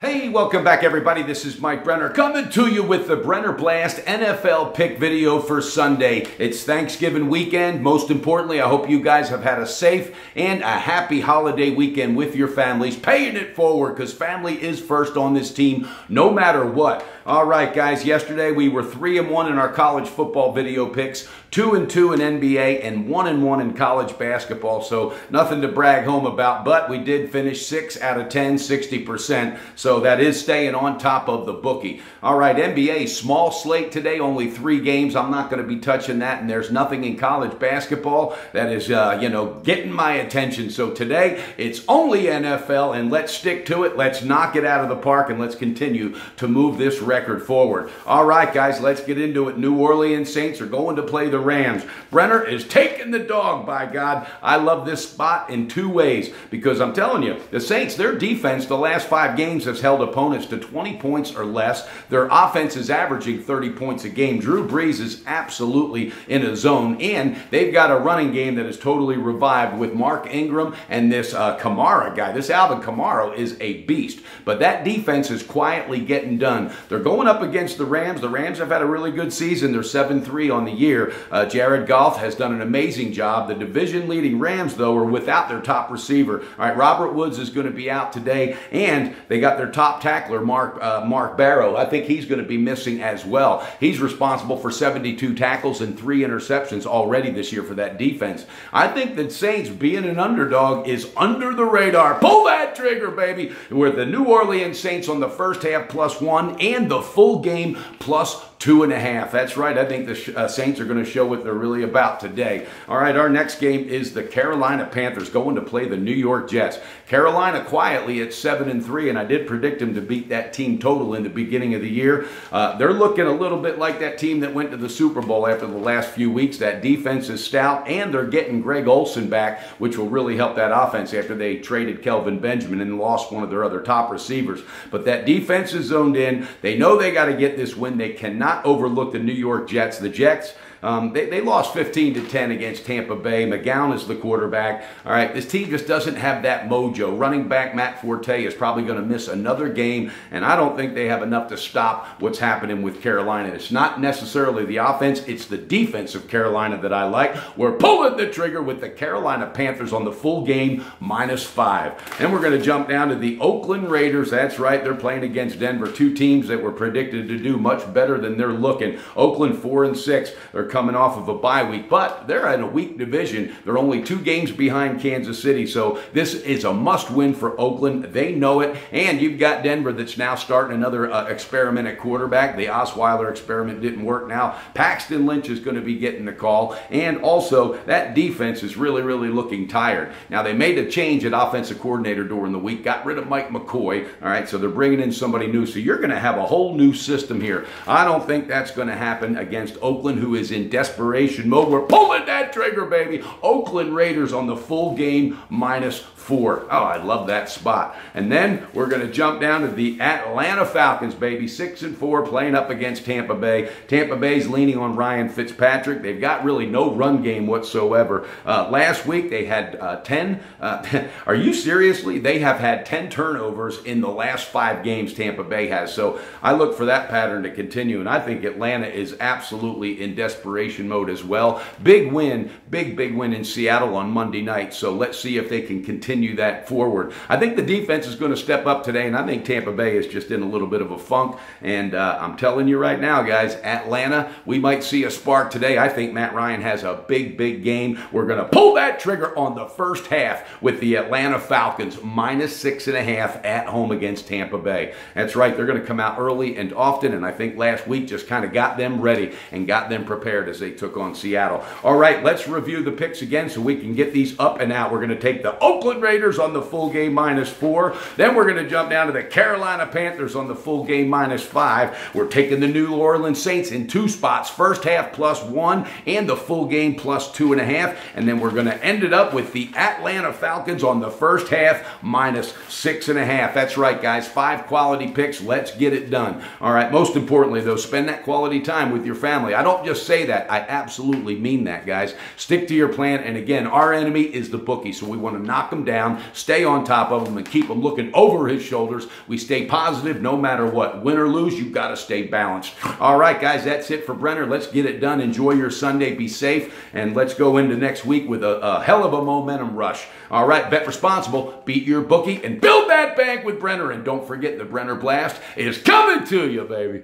Hey, welcome back everybody. This is Mike Brenner coming to you with the Brenner Blast NFL pick video for Sunday. It's Thanksgiving weekend. Most importantly, I hope you guys have had a safe and a happy holiday weekend with your families, paying it forward because family is first on this team no matter what. All right, guys, yesterday we were 3-1 in our college football video picks, 2-2 in NBA, and 1-1 in college basketball. So nothing to brag home about, but we did finish 6 out of 10, 60%. So that is staying on top of the bookie. All right, NBA, small slate today, only 3 games. I'm not going to be touching that, and there's nothing in college basketball that is, getting my attention. So today, it's only NFL, and let's stick to it. Let's knock it out of the park, and let's continue to move this record forward. All right, guys, let's get into it. New Orleans Saints are going to play the Rams. Brenner is taking the dog, by God. I love this spot in 2 ways because I'm telling you, the Saints, their defense the last 5 games has held opponents to 20 points or less. Their offense is averaging 30 points a game. Drew Brees is absolutely in a zone, and they've got a running game that is totally revived with Mark Ingram and this Kamara guy. This Alvin Kamara is a beast, but that defense is quietly getting done. They're going up against the Rams. The Rams have had a really good season. They're 7-3 on the year. Jared Goff has done an amazing job. The division-leading Rams, though, are without their top receiver. All right, Robert Woods is going to be out today, and they got their top tackler, Mark Barrow. I think he's going to be missing as well. He's responsible for 72 tackles and 3 interceptions already this year for that defense. I think that Saints, being an underdog, is under the radar. Pull that trigger, baby. We're the New Orleans Saints on the first half +1 and the full game +2.5. That's right. I think the Saints are going to show what they're really about today. All right, our next game is the Carolina Panthers going to play the New York Jets. Carolina quietly at 7-3, and I did predict them to beat that team total in the beginning of the year. They're looking a little bit like that team that went to the Super Bowl after the last few weeks. That defense is stout, and they're getting Greg Olsen back, which will really help that offense after they traded Kelvin Benjamin and lost one of their other top receivers. But that defense is zoned in. They know they got to get this win. They cannot overlook the New York Jets. The Jets, they lost 15-10 against Tampa Bay. McGowan is the quarterback. All right, this team just doesn't have that mojo. Running back Matt Forte is probably going to miss another game, and I don't think they have enough to stop what's happening with Carolina. It's not necessarily the offense, it's the defense of Carolina that I like. We're pulling the trigger with the Carolina Panthers on the full game -5. Then we're going to jump down to the Oakland Raiders. That's right, they're playing against Denver, 2 teams that were predicted to do much better than they're looking. Oakland 4-6. They're coming off of a bye week, but they're in a weak division. They're only 2 games behind Kansas City, so this is a must-win for Oakland. They know it, and you've got Denver that's now starting another experiment at quarterback. The Osweiler experiment didn't work. Now Paxton Lynch is going to be getting the call, and also that defense is really looking tired. Now they made a change at offensive coordinator during the week, got rid of Mike McCoy. All right, so they're bringing in somebody new, so you're going to have a whole new system here. I don't think that's going to happen against Oakland, who is in desperation mode. We're pulling that trigger, baby. Oakland Raiders on the full game -4. Oh, I love that spot. And then we're going to jump down to the Atlanta Falcons, baby. 6-4, playing up against Tampa Bay. Tampa Bay's leaning on Ryan Fitzpatrick. They've got really no run game whatsoever. Last week they had 10. Are you seriously? They have had 10 turnovers in the last 5 games Tampa Bay has. So I look for that pattern to continue, and I think Atlanta is absolutely in desperation mode as well. Big win, big win in Seattle on Monday night. So let's see if they can continue that forward. I think the defense is going to step up today, and I think Tampa Bay is just in a little bit of a funk. And I'm telling you right now, guys, Atlanta, we might see a spark today. I think Matt Ryan has a big game. We're going to pull that trigger on the first half with the Atlanta Falcons -6.5 at home against Tampa Bay. That's right, they're going to come out early and often, and I think last week just kind of got them ready and got them prepared as they took on Seattle. All right, let's review the picks again so we can get these up and out. We're going to take the Oakland Raiders on the full game -4. Then we're going to jump down to the Carolina Panthers on the full game -5. We're taking the New Orleans Saints in 2 spots, first half +1 and the full game +2.5. And then we're going to end it up with the Atlanta Falcons on the first half -6.5. That's right, guys, 5 quality picks. Let's get it done. All right, most importantly, though, spend that quality time with your family. I don't just say that. I absolutely mean that, guys. Stick to your plan. And again, our enemy is the bookie. So we want to knock him down, stay on top of him, and keep him looking over his shoulders. We stay positive no matter what. Win or lose, you've got to stay balanced. All right, guys, that's it for Brenner. Let's get it done. Enjoy your Sunday. Be safe. And let's go into next week with a hell of a momentum rush. All right, bet responsible, beat your bookie, and build that bank with Brenner. And don't forget, the Brenner Blast is coming to you, baby.